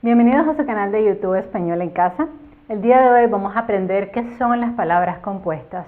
Bienvenidos a su canal de YouTube Español en Casa. El día de hoy vamos a aprender qué son las palabras compuestas,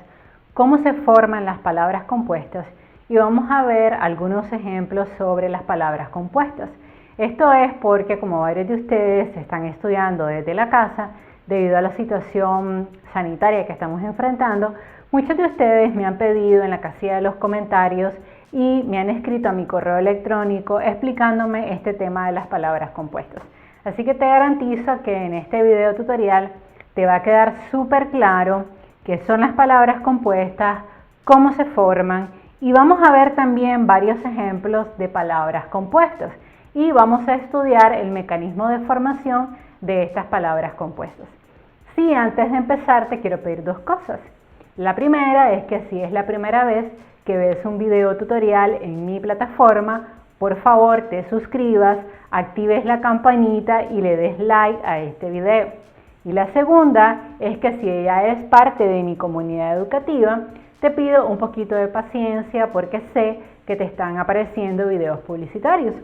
cómo se forman las palabras compuestas y vamos a ver algunos ejemplos sobre las palabras compuestas. Esto es porque, como varios de ustedes están estudiando desde la casa, debido a la situación sanitaria que estamos enfrentando, muchos de ustedes me han pedido en la casilla de los comentarios y me han escrito a mi correo electrónico explicándome este tema de las palabras compuestas. Así que te garantizo que en este video tutorial te va a quedar súper claro qué son las palabras compuestas, cómo se forman y vamos a ver también varios ejemplos de palabras compuestas y vamos a estudiar el mecanismo de formación de estas palabras compuestas. Sí, antes de empezar te quiero pedir dos cosas. La primera es que si es la primera vez que ves un video tutorial en mi plataforma, por favor te suscribas, actives la campanita y le des like a este video. Y la segunda es que si ya es parte de mi comunidad educativa, te pido un poquito de paciencia porque sé que te están apareciendo videos publicitarios.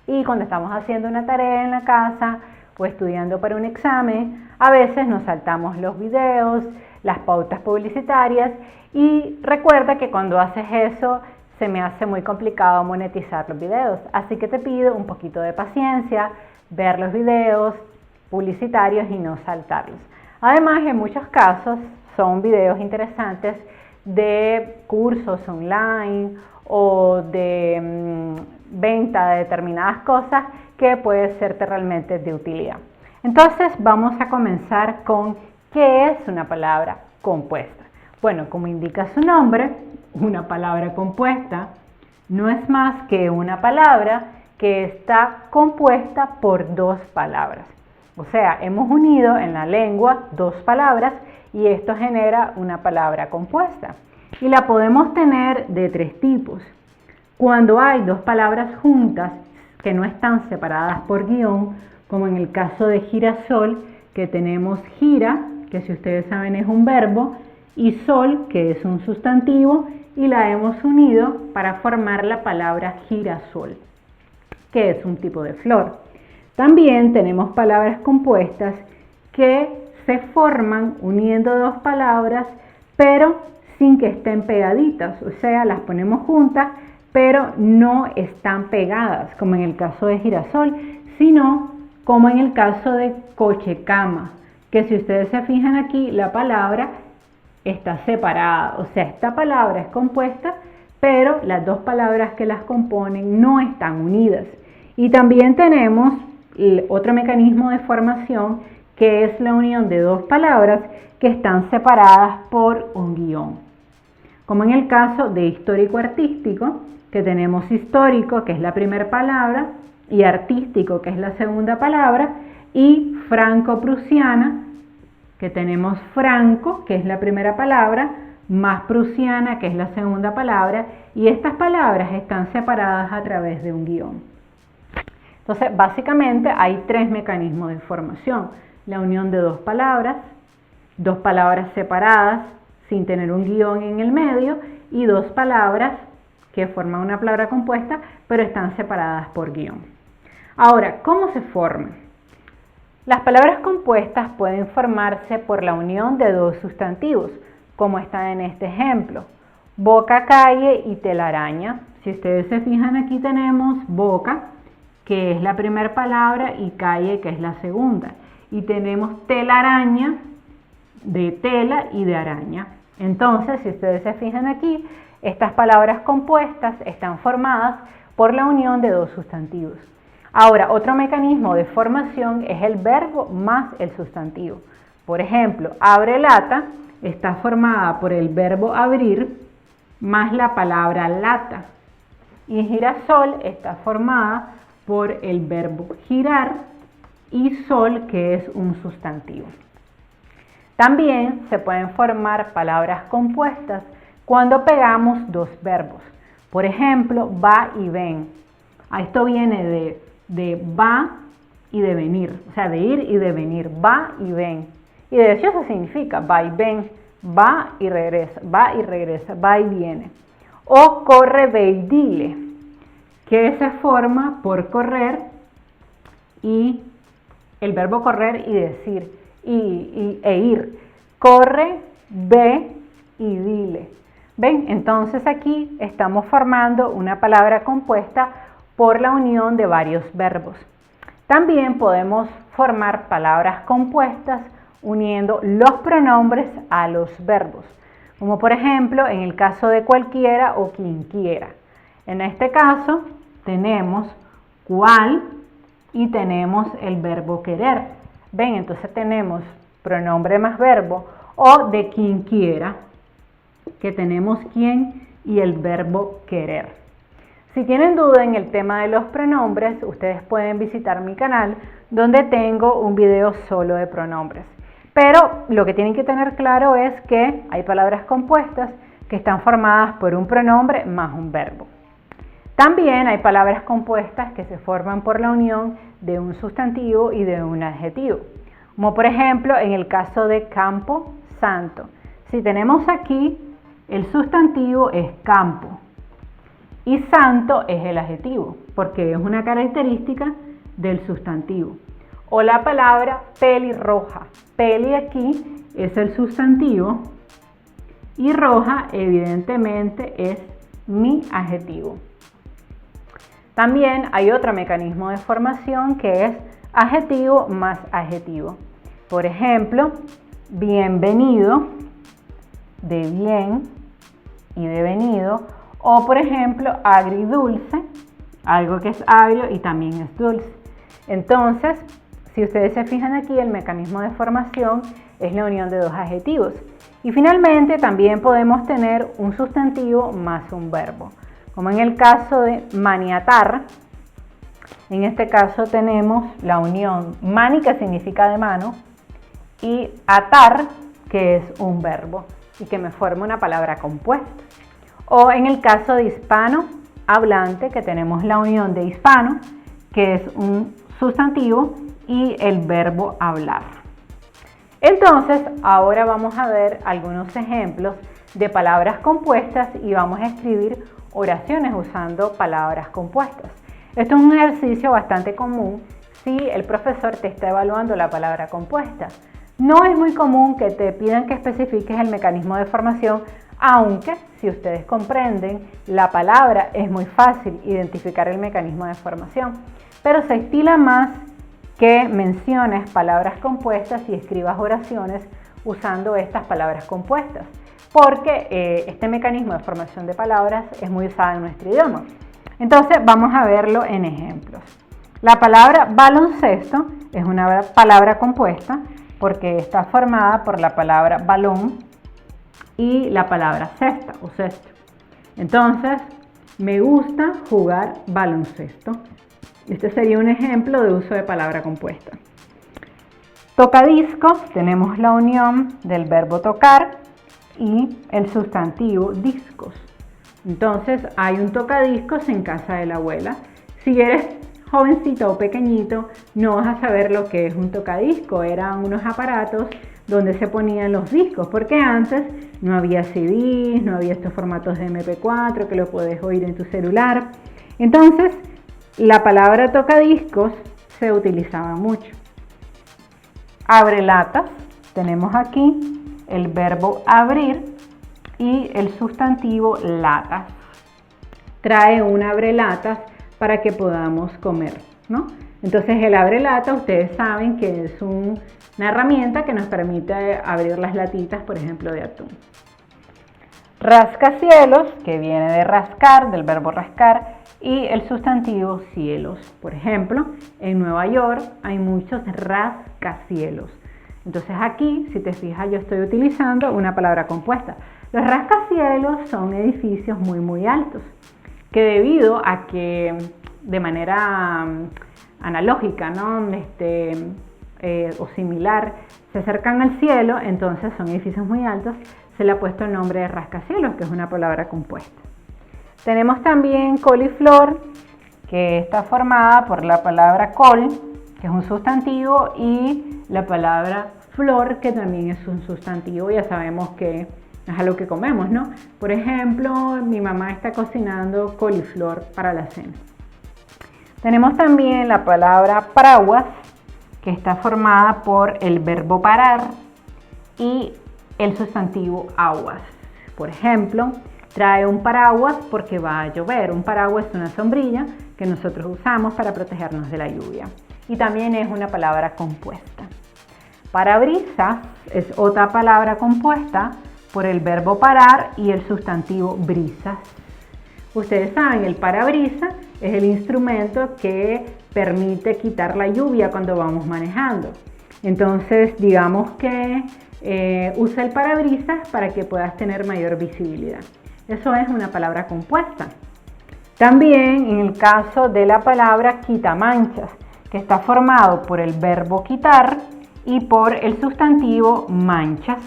Y cuando estamos haciendo una tarea en la casa o estudiando para un examen, a veces nos saltamos los videos, las pautas publicitarias y recuerda que cuando haces eso, se me hace muy complicado monetizar los videos, así que te pido un poquito de paciencia, ver los videos publicitarios y no saltarlos. Además, en muchos casos son videos interesantes de cursos online o de venta de determinadas cosas que puede serte realmente de utilidad. Entonces, vamos a comenzar con ¿qué es una palabra compuesta? Bueno, como indica su nombre, una palabra compuesta no es más que una palabra que está compuesta por dos palabras. O sea, hemos unido en la lengua dos palabras y esto genera una palabra compuesta. Y la podemos tener de tres tipos. Cuando hay dos palabras juntas que no están separadas por guión, como en el caso de girasol, que tenemos gira, que si ustedes saben es un verbo, y sol, que es un sustantivo, y la hemos unido para formar la palabra girasol, que es un tipo de flor. También tenemos palabras compuestas que se forman uniendo dos palabras, pero sin que estén pegaditas, o sea, las ponemos juntas, pero no están pegadas, como en el caso de girasol, sino como en el caso de coche-cama, que si ustedes se fijan aquí, la palabra está separada, o sea, esta palabra es compuesta, pero las dos palabras que las componen no están unidas. Y también tenemos otro mecanismo de formación que es la unión de dos palabras que están separadas por un guión. Como en el caso de histórico-artístico, que tenemos histórico, que es la primera palabra, y artístico, que es la segunda palabra, y franco-prusiana, que tenemos franco, que es la primera palabra, más prusiana, que es la segunda palabra, y estas palabras están separadas a través de un guión. Entonces, básicamente hay tres mecanismos de formación: la unión de dos palabras separadas sin tener un guión en el medio, y dos palabras que forman una palabra compuesta, pero están separadas por guión. Ahora, ¿cómo se forman? Las palabras compuestas pueden formarse por la unión de dos sustantivos, como está en este ejemplo: boca, calle y telaraña. Si ustedes se fijan, aquí tenemos boca, que es la primera palabra, y calle, que es la segunda. Y tenemos telaraña, de tela y de araña. Entonces, si ustedes se fijan aquí, estas palabras compuestas están formadas por la unión de dos sustantivos. Ahora, otro mecanismo de formación es el verbo más el sustantivo. Por ejemplo, abre lata está formada por el verbo abrir más la palabra lata. Y girasol está formada por el verbo girar y sol, que es un sustantivo. También se pueden formar palabras compuestas cuando pegamos dos verbos. Por ejemplo, va y ven. Esto viene de va y de venir, o sea, de ir y de venir, va y ven. Y de hecho eso significa va y ven, va y regresa, va y viene. O corre, ve y dile, que se forma por correr y el verbo correr y decir, e ir. Corre, ve y dile. ¿Ven? Entonces aquí estamos formando una palabra compuesta por la unión de varios verbos. También podemos formar palabras compuestas uniendo los pronombres a los verbos, como por ejemplo en el caso de cualquiera o quien quiera. En este caso tenemos cual y tenemos el verbo querer. ¿Ven? Entonces tenemos pronombre más verbo, o de quien quiera, que tenemos quién y el verbo querer. Si tienen duda en el tema de los pronombres, ustedes pueden visitar mi canal donde tengo un video solo de pronombres. Pero lo que tienen que tener claro es que hay palabras compuestas que están formadas por un pronombre más un verbo. También hay palabras compuestas que se forman por la unión de un sustantivo y de un adjetivo. Como por ejemplo en el caso de campo santo. Si tenemos aquí, el sustantivo es campo y santo es el adjetivo, porque es una característica del sustantivo. O la palabra pelirroja. Peli aquí es el sustantivo y roja evidentemente es mi adjetivo. También hay otro mecanismo de formación que es adjetivo más adjetivo. Por ejemplo, bienvenido, de bien y de venido, o por ejemplo, agridulce, algo que es agrio y también es dulce. Entonces, si ustedes se fijan aquí, el mecanismo de formación es la unión de dos adjetivos. Y finalmente también podemos tener un sustantivo más un verbo, como en el caso de maniatar. En este caso tenemos la unión mani, que significa de mano, y atar, que es un verbo y que me forma una palabra compuesta. O en el caso de hispano hablante, que tenemos la unión de hispano, que es un sustantivo, y el verbo hablar. Entonces, ahora vamos a ver algunos ejemplos de palabras compuestas y vamos a escribir oraciones usando palabras compuestas. Esto es un ejercicio bastante común si el profesor te está evaluando la palabra compuesta. No es muy común que te pidan que especifiques el mecanismo de formación, aunque si ustedes comprenden la palabra es muy fácil identificar el mecanismo de formación, pero se estila más que menciones palabras compuestas y escribas oraciones usando estas palabras compuestas, porque este mecanismo de formación de palabras es muy usado en nuestro idioma. Entonces vamos a verlo en ejemplos. La palabra baloncesto es una palabra compuesta porque está formada por la palabra balón y la palabra cesta o cesto. Entonces, me gusta jugar baloncesto. Este sería un ejemplo de uso de palabra compuesta. Tocadiscos, tenemos la unión del verbo tocar y el sustantivo discos. Entonces, hay un tocadiscos en casa de la abuela. Si eres jovencito o pequeñito, no vas a saber lo que es un tocadisco. Eran unos aparatos donde se ponían los discos, porque antes no había CDs, no había estos formatos de MP4 que lo puedes oír en tu celular. Entonces, la palabra tocadiscos se utilizaba mucho. Abrelatas, tenemos aquí el verbo abrir y el sustantivo latas. Trae un abrelatas para que podamos comer, ¿no? Entonces el abrelata, ustedes saben que es una herramienta que nos permite abrir las latitas, por ejemplo, de atún. Rascacielos, que viene de rascar, del verbo rascar, y el sustantivo cielos. Por ejemplo, en Nueva York hay muchos rascacielos. Entonces aquí, si te fijas, yo estoy utilizando una palabra compuesta. Los rascacielos son edificios muy altos, que debido a que de manera analógica, ¿no? O similar, se acercan al cielo, entonces son edificios muy altos, se le ha puesto el nombre de rascacielos, que es una palabra compuesta. Tenemos también coliflor, que está formada por la palabra col, que es un sustantivo, y la palabra flor, que también es un sustantivo. Ya sabemos que es algo que comemos, ¿no? Por ejemplo, mi mamá está cocinando coliflor para la cena. Tenemos también la palabra paraguas, que está formada por el verbo parar y el sustantivo aguas. Por ejemplo, trae un paraguas porque va a llover. Un paraguas es una sombrilla que nosotros usamos para protegernos de la lluvia. Y también es una palabra compuesta. Parabrisas es otra palabra compuesta por el verbo parar y el sustantivo brisas. Ustedes saben, el parabrisas es el instrumento que permite quitar la lluvia cuando vamos manejando. Entonces, digamos que usa el parabrisas para que puedas tener mayor visibilidad. Eso es una palabra compuesta. También en el caso de la palabra quitamanchas, que está formado por el verbo quitar y por el sustantivo manchas.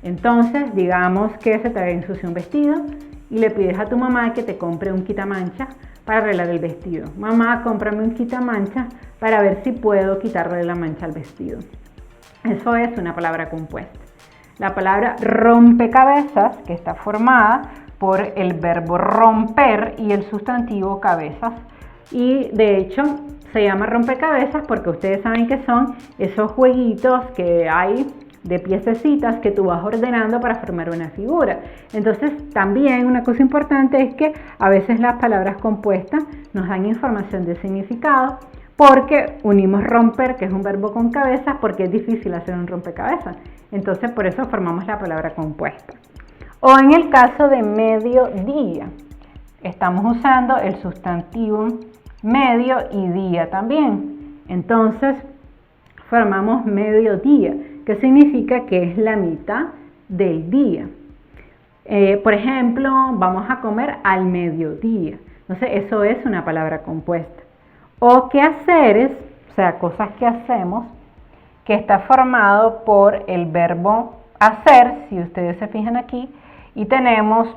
Entonces, digamos que se te ensucia un vestido y le pides a tu mamá que te compre un quitamanchas para arreglar el vestido. Mamá, cómprame un quitamanchas para ver si puedo quitarle la mancha al vestido. Eso es una palabra compuesta. La palabra rompecabezas, que está formada por el verbo romper y el sustantivo cabezas. Y de hecho se llama rompecabezas porque ustedes saben que son esos jueguitos que hay de piececitas que tú vas ordenando para formar una figura. Entonces también una cosa importante es que a veces las palabras compuestas nos dan información de significado porque unimos romper, que es un verbo con cabeza, porque es difícil hacer un rompecabezas. Entonces por eso formamos la palabra compuesta. O en el caso de mediodía, estamos usando el sustantivo medio y día también. Entonces formamos mediodía, que significa que es la mitad del día. Por ejemplo, vamos a comer al mediodía. Entonces eso es una palabra compuesta. O quehaceres, o sea, cosas que hacemos, que está formado por el verbo hacer, si ustedes se fijan aquí, y tenemos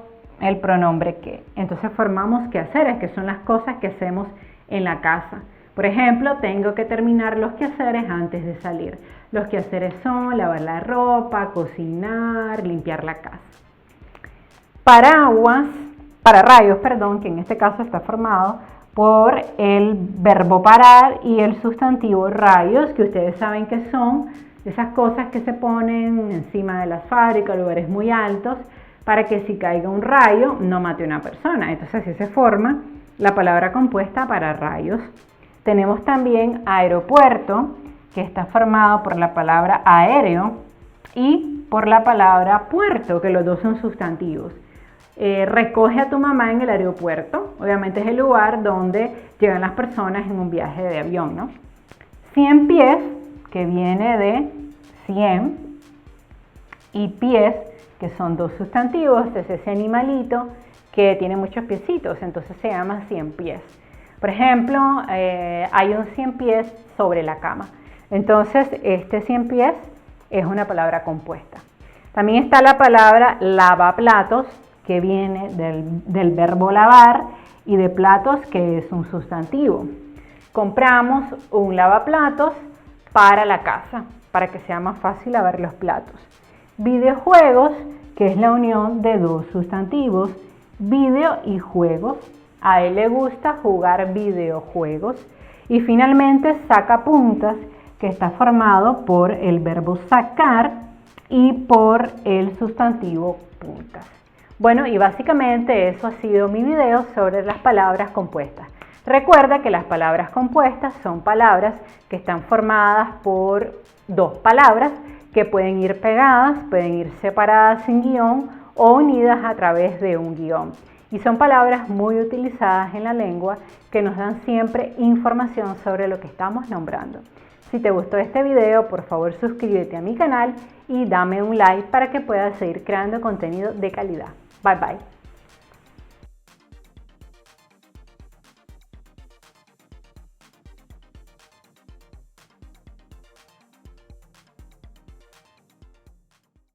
el pronombre que. Entonces formamos quehaceres, que son las cosas que hacemos en la casa. Por ejemplo, tengo que terminar los quehaceres antes de salir. Los quehaceres son lavar la ropa, cocinar, limpiar la casa. Pararrayos, que en este caso está formado por el verbo parar y el sustantivo rayos, que ustedes saben que son esas cosas que se ponen encima de las fábricas, lugares muy altos, para que si caiga un rayo no mate a una persona. Entonces así se forma la palabra compuesta pararrayos. Tenemos también aeropuerto, que está formado por la palabra aéreo y por la palabra puerto, que los dos son sustantivos. Recoge a tu mamá en el aeropuerto, obviamente es el lugar donde llegan las personas en un viaje de avión, ¿no? 100 pies, que viene de 100, y pies, que son dos sustantivos, es ese animalito que tiene muchos piecitos, entonces se llama 100 pies. Por ejemplo, hay un 100 pies sobre la cama. Entonces, este 100 pies es una palabra compuesta. También está la palabra lavaplatos, que viene del verbo lavar, y de platos, que es un sustantivo. Compramos un lavaplatos para la casa, para que sea más fácil lavar los platos. Videojuegos, que es la unión de dos sustantivos, video y juegos. A él le gusta jugar videojuegos. Y finalmente sacapuntas, que está formado por el verbo sacar y por el sustantivo puntas. Bueno, y básicamente eso ha sido mi video sobre las palabras compuestas. Recuerda que las palabras compuestas son palabras que están formadas por dos palabras que pueden ir pegadas, pueden ir separadas sin guión o unidas a través de un guión. Y son palabras muy utilizadas en la lengua que nos dan siempre información sobre lo que estamos nombrando. Si te gustó este video, por favor suscríbete a mi canal y dame un like para que puedas seguir creando contenido de calidad. Bye bye.